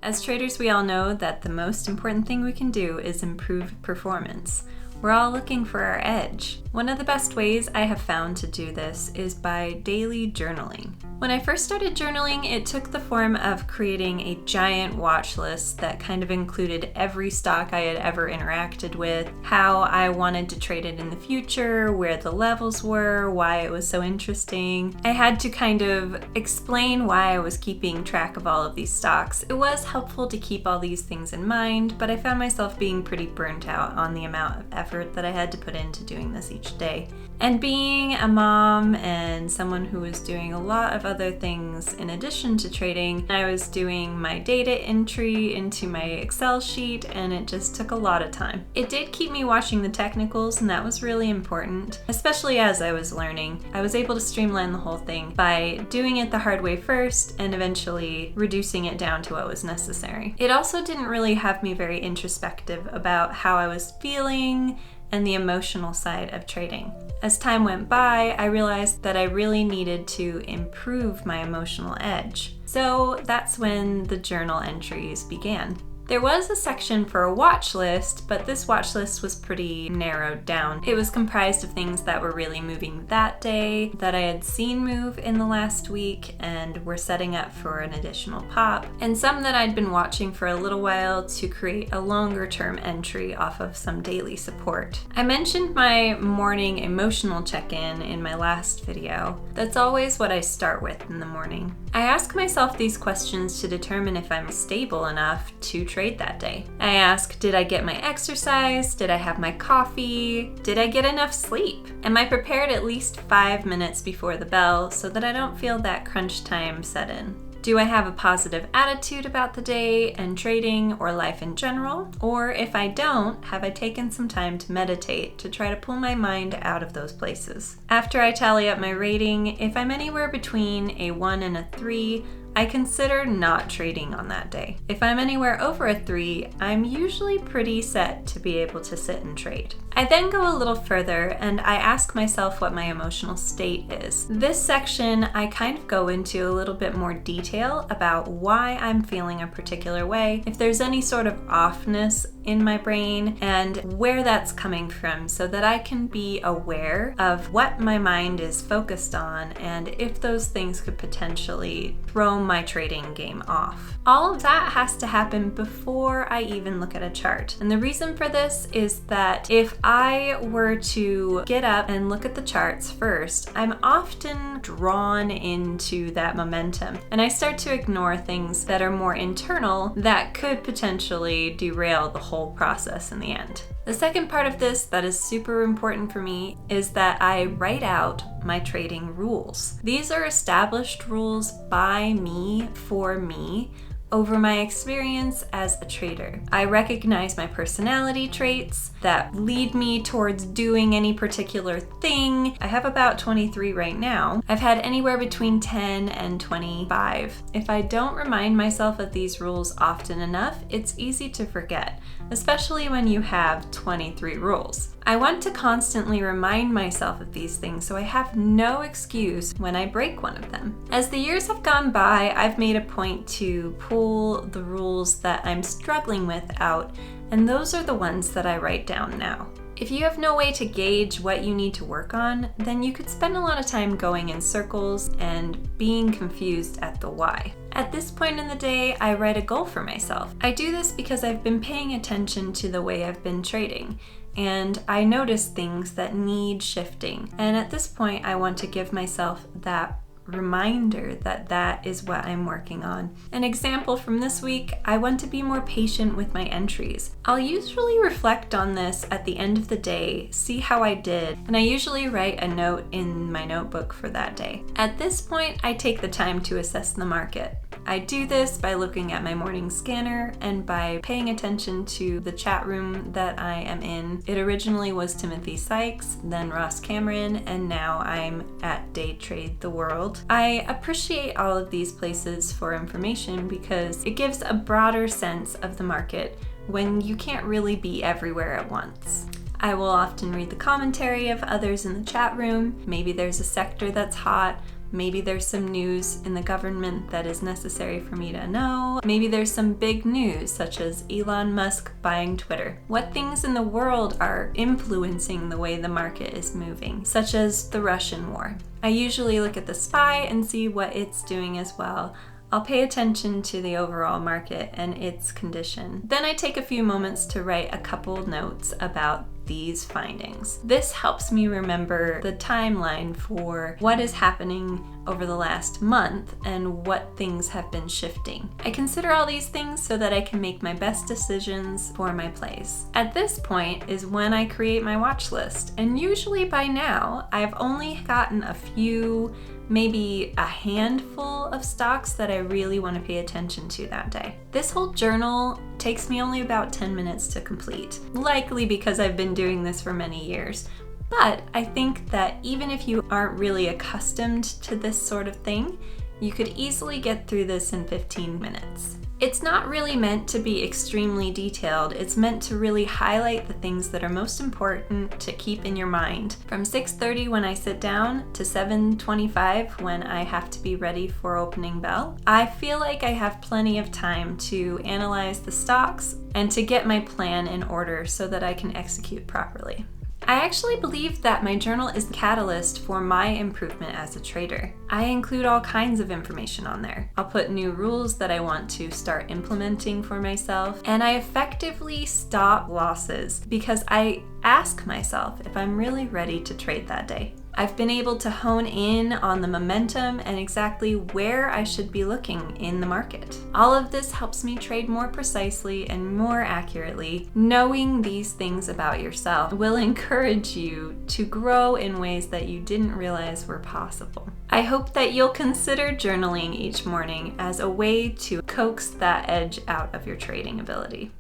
As traders, we all know that the most important thing we can do is improve performance. We're all looking for our edge. One of the best ways I have found to do this is by daily journaling. When I first started journaling, it took the form of creating a giant watch list that kind of included every stock I had ever interacted with, how I wanted to trade it in the future, where the levels were, why it was so interesting. I had to kind of explain why I was keeping track of all of these stocks. It was helpful to keep all these things in mind, but I found myself being pretty burnt out on the amount of effort that I had to put into doing this each day. And being a mom and someone who was doing a lot of other things in addition to trading, I was doing my data entry into my Excel sheet, and it just took a lot of time. It did keep me watching the technicals, and that was really important, especially as I was learning. I was able to streamline the whole thing by doing it the hard way first and eventually reducing it down to what was necessary. It also didn't really have me very introspective about how I was feeling and the emotional side of trading. As time went by, I realized that I really needed to improve my emotional edge. So that's when the journal entries began. There was a section for a watch list, but this watch list was pretty narrowed down. It was comprised of things that were really moving that day, that I had seen move in the last week and were setting up for an additional pop, and some that I'd been watching for a little while to create a longer term entry off of some daily support. I mentioned my morning emotional check-in in my last video. That's always what I start with in the morning. I ask myself these questions to determine if I'm stable enough to trade that day. I ask, did I get my exercise? Did I have my coffee? Did I get enough sleep? Am I prepared at least 5 minutes before the bell so that I don't feel that crunch time set in? Do I have a positive attitude about the day and trading or life in general? Or if I don't, have I taken some time to meditate to try to pull my mind out of those places? After I tally up my rating, if I'm anywhere between a 1 and a 3, I consider not trading on that day. If I'm anywhere over a 3, I'm usually pretty set to be able to sit and trade. I then go a little further and I ask myself what my emotional state is. This section, I kind of go into a little bit more detail about why I'm feeling a particular way, if there's any sort of offness in my brain, and where that's coming from so that I can be aware of what my mind is focused on and if those things could potentially throw my trading game off. All of that has to happen before I even look at a chart. And the reason for this is that if I were to get up and look at the charts first, I'm often drawn into that momentum. And I start to ignore things that are more internal that could potentially derail the whole process in the end. The second part of this that is super important for me is that I write out my trading rules. These are established rules by me, for me, over my experience as a trader. I recognize my personality traits that lead me towards doing any particular thing. I have about 23 right now. I've had anywhere between 10 and 25. If I don't remind myself of these rules often enough, it's easy to forget, especially when you have 23 rules. I want to constantly remind myself of these things so I have no excuse when I break one of them. As the years have gone by, I've made a point to pull the rules that I'm struggling with out, and those are the ones that I write down now. If you have no way to gauge what you need to work on, then you could spend a lot of time going in circles and being confused at the why. At this point in the day, I write a goal for myself. I do this because I've been paying attention to the way I've been trading, and I notice things that need shifting. And at this point, I want to give myself that reminder that that is what I'm working on. An example from this week, I want to be more patient with my entries. I'll usually reflect on this at the end of the day, see how I did, and I usually write a note in my notebook for that day. At this point, I take the time to assess the market. I do this by looking at my morning scanner and by paying attention to the chat room that I am in. It originally was Timothy Sykes, then Ross Cameron, and now I'm at Day Trade the World. I appreciate all of these places for information because it gives a broader sense of the market when you can't really be everywhere at once. I will often read the commentary of others in the chat room. Maybe there's a sector that's hot. Maybe there's some news in the government that is necessary for me to know. Maybe there's some big news, such as Elon Musk buying Twitter. What things in the world are influencing the way the market is moving, such as the Russian war? I usually look at the SPY and see what it's doing as well. I'll pay attention to the overall market and its condition. Then I take a few moments to write a couple notes about these findings. This helps me remember the timeline for what is happening over the last month and what things have been shifting. I consider all these things so that I can make my best decisions for my plays. At this point is when I create my watch list, and usually by now I've only gotten a few, maybe a handful of stocks that I really want to pay attention to that day. This whole journal takes me only about 10 minutes to complete, likely because I've been doing this for many years. But I think that even if you aren't really accustomed to this sort of thing, you could easily get through this in 15 minutes. It's not really meant to be extremely detailed. It's meant to really highlight the things that are most important to keep in your mind. From 6:30 when I sit down to 7:25 when I have to be ready for opening bell, I feel like I have plenty of time to analyze the stocks and to get my plan in order so that I can execute properly. I actually believe that my journal is the catalyst for my improvement as a trader. I include all kinds of information on there. I'll put new rules that I want to start implementing for myself, and I effectively stop losses because I ask myself if I'm really ready to trade that day. I've been able to hone in on the momentum and exactly where I should be looking in the market. All of this helps me trade more precisely and more accurately. Knowing these things about yourself will encourage you to grow in ways that you didn't realize were possible. I hope that you'll consider journaling each morning as a way to coax that edge out of your trading ability.